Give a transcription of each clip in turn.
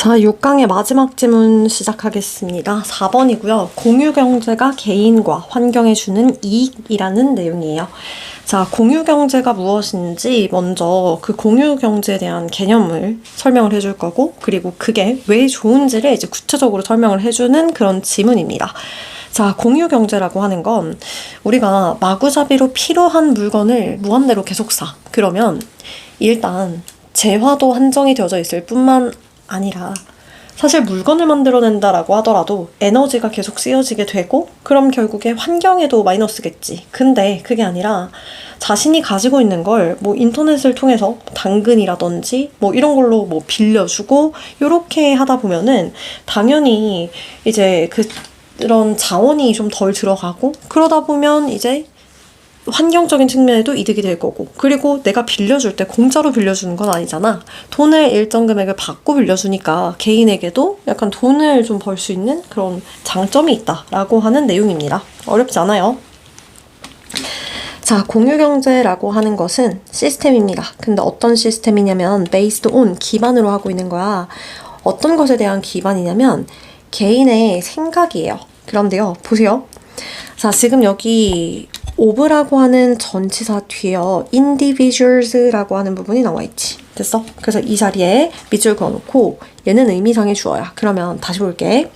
자, 6강의 마지막 지문 시작하겠습니다. 4번이고요. 공유경제가 개인과 환경에 주는 이익이라는 내용이에요. 자, 공유경제가 무엇인지 먼저 그 공유경제에 대한 개념을 설명을 해줄 거고, 그리고 그게 왜 좋은지를 이제 구체적으로 설명을 해주는 그런 지문입니다. 자, 공유경제라고 하는 건 우리가 마구잡이로 필요한 물건을 무한대로 계속 사. 그러면 일단 재화도 한정이 되어져 있을 뿐만 아니라 사실 물건을 만들어낸다라고 하더라도 에너지가 계속 쓰여지게 되고, 그럼 결국에 환경에도 마이너스겠지. 근데 그게 아니라 자신이 가지고 있는 걸 뭐 인터넷을 통해서 당근이라든지 뭐 이런 걸로 뭐 빌려주고 요렇게 하다 보면은 당연히 이제 그런 자원이 좀 덜 들어가고, 그러다 보면 이제 환경적인 측면에도 이득이 될 거고, 그리고 내가 빌려줄 때 공짜로 빌려주는 건 아니잖아. 돈을 일정 금액을 받고 빌려주니까 개인에게도 약간 돈을 좀 벌 수 있는 그런 장점이 있다라고 하는 내용입니다. 어렵지 않아요. 자, 공유경제라고 하는 것은 시스템입니다. 근데 어떤 시스템이냐면 based on, 기반으로 하고 있는 거야. 어떤 것에 대한 기반이냐면 개인의 생각이에요. 그런데요, 보세요. 자, 지금 여기 of라고 하는 전치사 뒤에요, individuals라고 하는 부분이 나와 있지. 됐어? 그래서 이 자리에 밑줄 그어놓고 얘는 의미상의 주어야. 그러면 다시 볼게.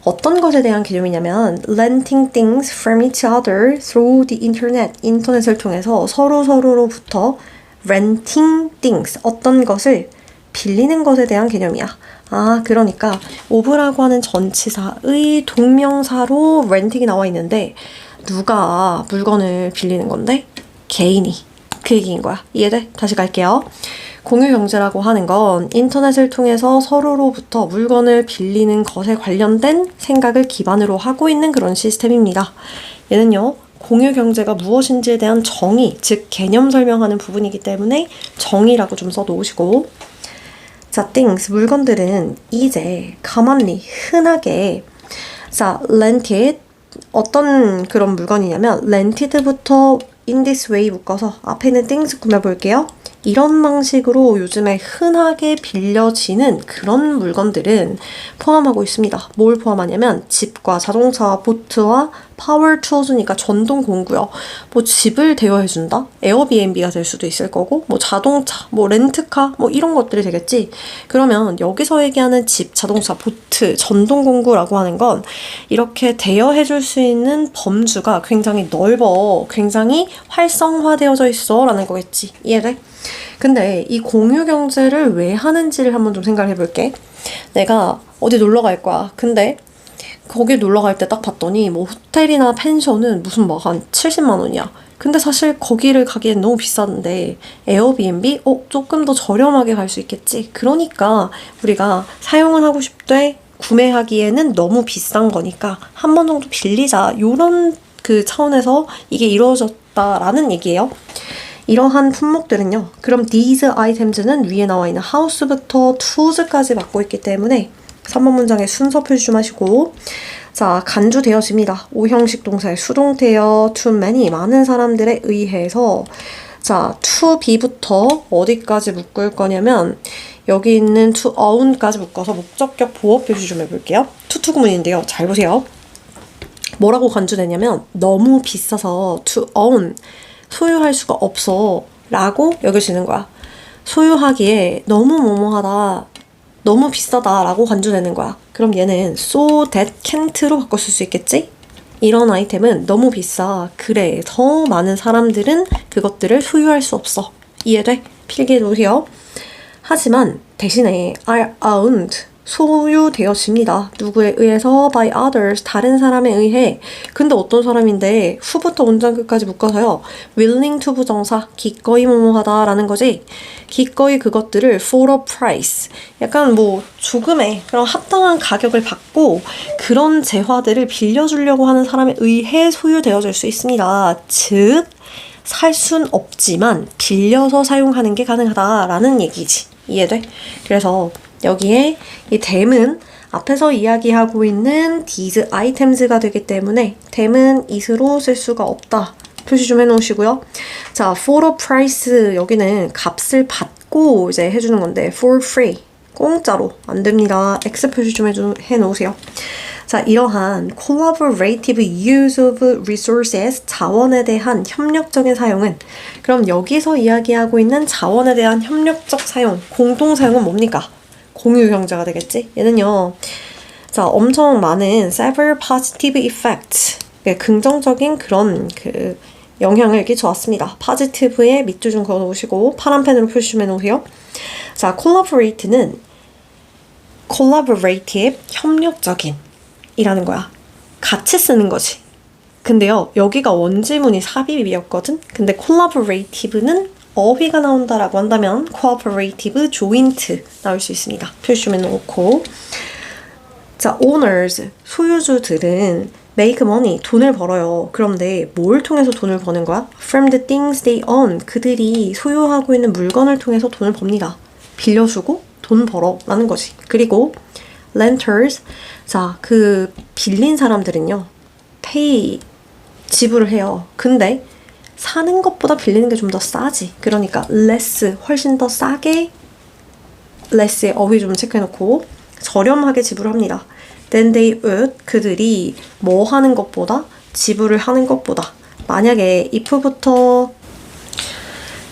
어떤 것에 대한 개념이냐면 renting things from each other through the internet. 인터넷을 통해서 서로로부터 renting things, 어떤 것을 빌리는 것에 대한 개념이야. 아, 그러니까 of라고 하는 전치사의 동명사로 renting이 나와 있는데 누가 물건을 빌리는 건데? 개인이. 그 얘기인 거야. 이해돼? 다시 갈게요. 공유경제라고 하는 건 인터넷을 통해서 서로로부터 물건을 빌리는 것에 관련된 생각을 기반으로 하고 있는 그런 시스템입니다. 얘는요, 공유경제가 무엇인지에 대한 정의, 즉 개념 설명하는 부분이기 때문에 정의라고 좀 써놓으시고, 자, things, 물건들은 이제 commonly, 흔하게, 자, rented, 어떤 그런 물건이냐면 rented부터 in this way 묶어서 앞에 있는 things 꾸며볼게요. 이런 방식으로 요즘에 흔하게 빌려지는 그런 물건들은 포함하고 있습니다. 뭘 포함하냐면 집과 자동차, 보트와 파워 툴즈니까 전동 공구요. 뭐 집을 대여해준다? 에어비앤비가 될 수도 있을 거고, 뭐 자동차, 뭐 렌트카, 뭐 이런 것들이 되겠지. 그러면 여기서 얘기하는 집, 자동차, 보트, 전동 공구라고 하는 건 이렇게 대여해줄 수 있는 범주가 굉장히 넓어, 굉장히 활성화되어져 있어 라는 거겠지. 이해돼? 근데 이 공유경제를 왜 하는지를 한번 좀 생각을 해볼게. 내가 어디 놀러 갈 거야. 근데 거기 놀러 갈 때 딱 봤더니 뭐 호텔이나 펜션은 무슨 막 한 70만 원이야. 근데 사실 거기를 가기엔 너무 비싼데 에어비앤비? 조금 더 저렴하게 갈 수 있겠지. 그러니까 우리가 사용은 하고 싶되 구매하기에는 너무 비싼 거니까 한 번 정도 빌리자. 요런 그 차원에서 이게 이루어졌다라는 얘기예요. 이러한 품목들은요, 그럼 these items는 위에 나와 있는 house부터 toes까지 맡고 있기 때문에 3번 문장의 순서 표시 좀 하시고, 자, 간주되어집니다. 오형식 동사의 수동태여 to many, 많은 사람들에 의해서. 자, to be부터 어디까지 묶을 거냐면 여기 있는 to own까지 묶어서 목적격 보어 표시 좀 해볼게요. 투투 구문인데요, 잘 보세요. 뭐라고 간주되냐면 너무 비싸서 to own, 소유할 수가 없어 라고 여겨지는 거야. 소유하기에 너무 뭐뭐하다, 너무 비싸다 라고 간주되는 거야. 그럼 얘는 so that can't로 바꿨을 수 있겠지? 이런 아이템은 너무 비싸, 그래 더 많은 사람들은 그것들을 소유할 수 없어. 이해돼? 필기해 놓으세요. 하지만 대신에 are owned, 소유되어집니다. 누구에 의해서? by others, 다른 사람에 의해. 근데 어떤 사람인데 후부터 문장 끝까지 묶어서요, willing to 부정사, 기꺼이 뭐뭐하다 라는 거지. 기꺼이 그것들을 for a price, 약간 뭐 조금의 그런 합당한 가격을 받고 그런 재화들을 빌려주려고 하는 사람에 의해 소유되어질 수 있습니다. 즉 살 순 없지만 빌려서 사용하는 게 가능하다라는 얘기지. 이해돼? 그래서 여기에 이 them은 앞에서 이야기하고 있는 these items가 되기 때문에 them은 is로 쓸 수가 없다. 표시 좀 해놓으시고요. 자, for a price, 여기는 값을 받고 이제 해주는 건데 for free, 공짜로 안 됩니다. X 표시 좀 해놓으세요. 자, 이러한 collaborative use of resources, 자원에 대한 협력적인 사용은, 그럼 여기서 이야기하고 있는 자원에 대한 협력적 사용, 공동 사용은 뭡니까? 공유 경제가 되겠지? 얘는요, 자, 엄청 많은 several positive effects, 긍정적인 그런 영향을 끼쳐왔습니다. positive에 밑줄 좀 그어놓으시고 파란 펜으로 표시 좀 해놓으세요. 자, collaborate는 collaborative, 협력적인 이라는 거야. 같이 쓰는 거지. 근데요, 여기가 원지문이 삽입이었거든? 근데 collaborative는 어휘가 나온다라고 한다면 cooperative, joint 나올 수 있습니다. 표시 좀 해놓고. 자, owners, 소유주들은 make money, 돈을 벌어요. 그런데 뭘 통해서 돈을 버는 거야? From the things they own, 그들이 소유하고 있는 물건을 통해서 돈을 법니다. 빌려주고 돈 벌어 라는 거지. 그리고 renters, 자, 그 빌린 사람들은요, pay, 지불을 해요. 근데 사는 것보다 빌리는 게 좀 더 싸지. 그러니까 less, 훨씬 더 싸게, less의 어휘 좀 체크해놓고 저렴하게 지불합니다. Then they would, 그들이 뭐 하는 것보다, 지불을 하는 것보다. 만약에 if부터,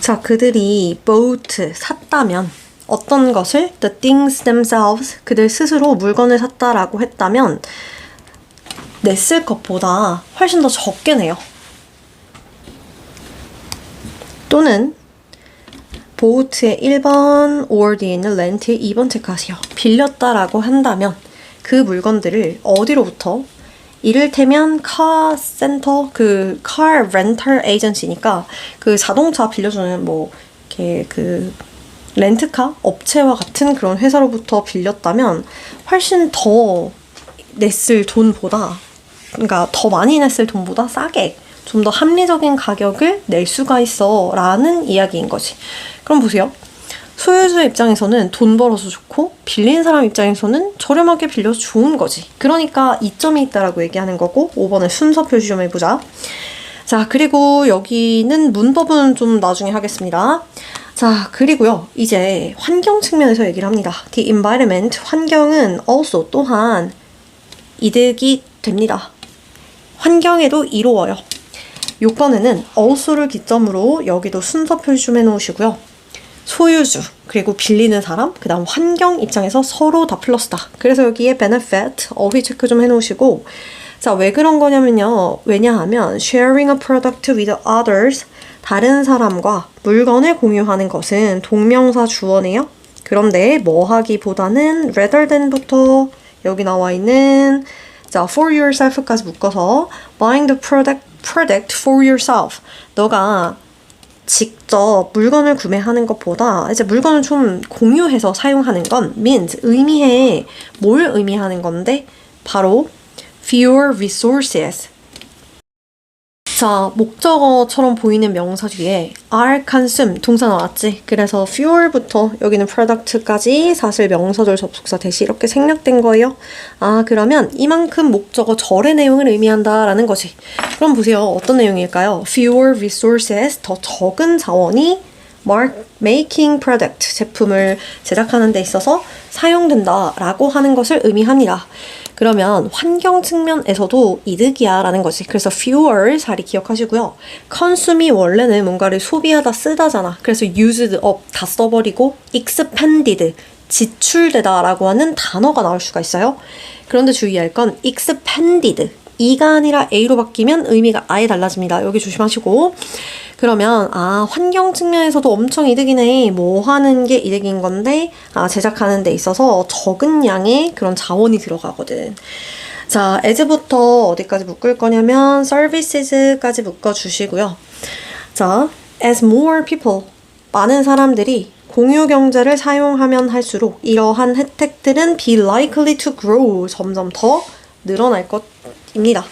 자, 그들이 bought, 샀다면 어떤 것을 the things themselves, 그들 스스로 물건을 샀다라고 했다면 냈을 것보다 훨씬 더 적게 내요. 또는 bought의 1번 or 뒤에 있는 rent의 2번 체크하세요. 빌렸다라고 한다면 그 물건들을 어디로부터? 이를테면 카 센터, 그 car rental agency니까 그 자동차 빌려주는 뭐 이렇게 그 렌트카 업체와 같은 그런 회사로부터 빌렸다면 훨씬 더 냈을 돈보다, 그러니까 더 많이 냈을 돈보다 싸게 좀 더 합리적인 가격을 낼 수가 있어 라는 이야기인 거지. 그럼 보세요. 소유주 입장에서는 돈 벌어서 좋고 빌린 사람 입장에서는 저렴하게 빌려서 좋은 거지. 그러니까 이점이 있다라고 얘기하는 거고, 5번에 순서 표시 좀 해보자. 자, 그리고 여기는 문법은 좀 나중에 하겠습니다. 자, 그리고요, 이제 환경 측면에서 얘기를 합니다. The environment, 환경은 also, 또한 이득이 됩니다. 환경에도 이로워요. 요건에는 also를 기점으로 여기도 순서 표시 좀 해놓으시고요. 소유주, 그리고 빌리는 사람, 그 다음 환경 입장에서 서로 다 플러스다. 그래서 여기에 benefit, 어휘 체크 좀 해놓으시고, 자, 왜 그런 거냐면요. 왜냐하면 sharing a product with others, 다른 사람과 물건을 공유하는 것은 동명사 주어네요. 그런데 뭐 하기보다는 rather than부터 여기 나와 있는 자, for yourself까지 묶어서 buying the product for yourself. 너가 직접 물건을 구매하는 것보다 이제 물건을 좀 공유해서 사용하는 건 means, 의미해. 뭘 의미하는 건데? 바로 fewer resources. 자, 목적어처럼 보이는 명사 뒤에 are consume 동사 나왔지? 그래서 fuel부터 여기는 product까지 사실 명사절 접속사 대시 이렇게 생략된 거예요. 아, 그러면 이만큼 목적어 절의 내용을 의미한다라는 거지. 그럼 보세요. 어떤 내용일까요? fewer resources, 더 적은 자원이 making product, 제품을 제작하는 데 있어서 사용된다라고 하는 것을 의미합니다. 그러면 환경 측면에서도 이득이야 라는 거지. 그래서 fewer 자리 기억하시고요. consume이 원래는 뭔가를 소비하다 쓰다잖아. 그래서 used up 다 써버리고 expended 지출되다 라고 하는 단어가 나올 수가 있어요. 그런데 주의할 건 expended E가 아니라 A로 바뀌면 의미가 아예 달라집니다. 여기 조심하시고. 그러면 아, 환경 측면에서도 엄청 이득이네. 뭐 하는 게 이득인 건데 제작하는 데 있어서 적은 양의 그런 자원이 들어가거든. 자, as부터 어디까지 묶을 거냐면 services까지 묶어주시고요. 자, as more people, 많은 사람들이 공유 경제를 사용하면 할수록 이러한 혜택들은 be likely to grow, 점점 더 늘어날 것입니다.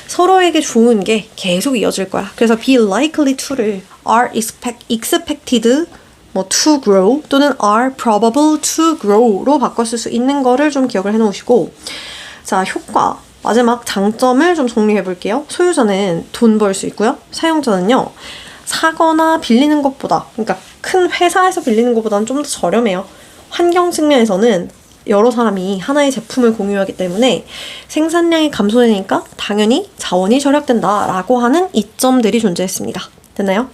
서로에게 좋은 게 계속 이어질 거야. 그래서 be likely to를 are expected 뭐 to grow 또는 are probable to grow로 바꿨을 수 있는 거를 좀 기억을 해놓으시고, 자, 효과 마지막 장점을 좀 정리해 볼게요. 소유자는 돈 벌 수 있고요. 사용자는요, 사거나 빌리는 것보다, 그러니까 큰 회사에서 빌리는 것보다는 좀 더 저렴해요. 환경 측면에서는 여러 사람이 하나의 제품을 공유하기 때문에 생산량이 감소되니까 당연히 자원이 절약된다라고 하는 이점들이 존재했습니다. 됐나요?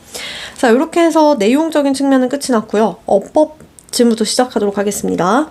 자, 이렇게 해서 내용적인 측면은 끝이 났고요. 어법 지금부터 시작하도록 하겠습니다.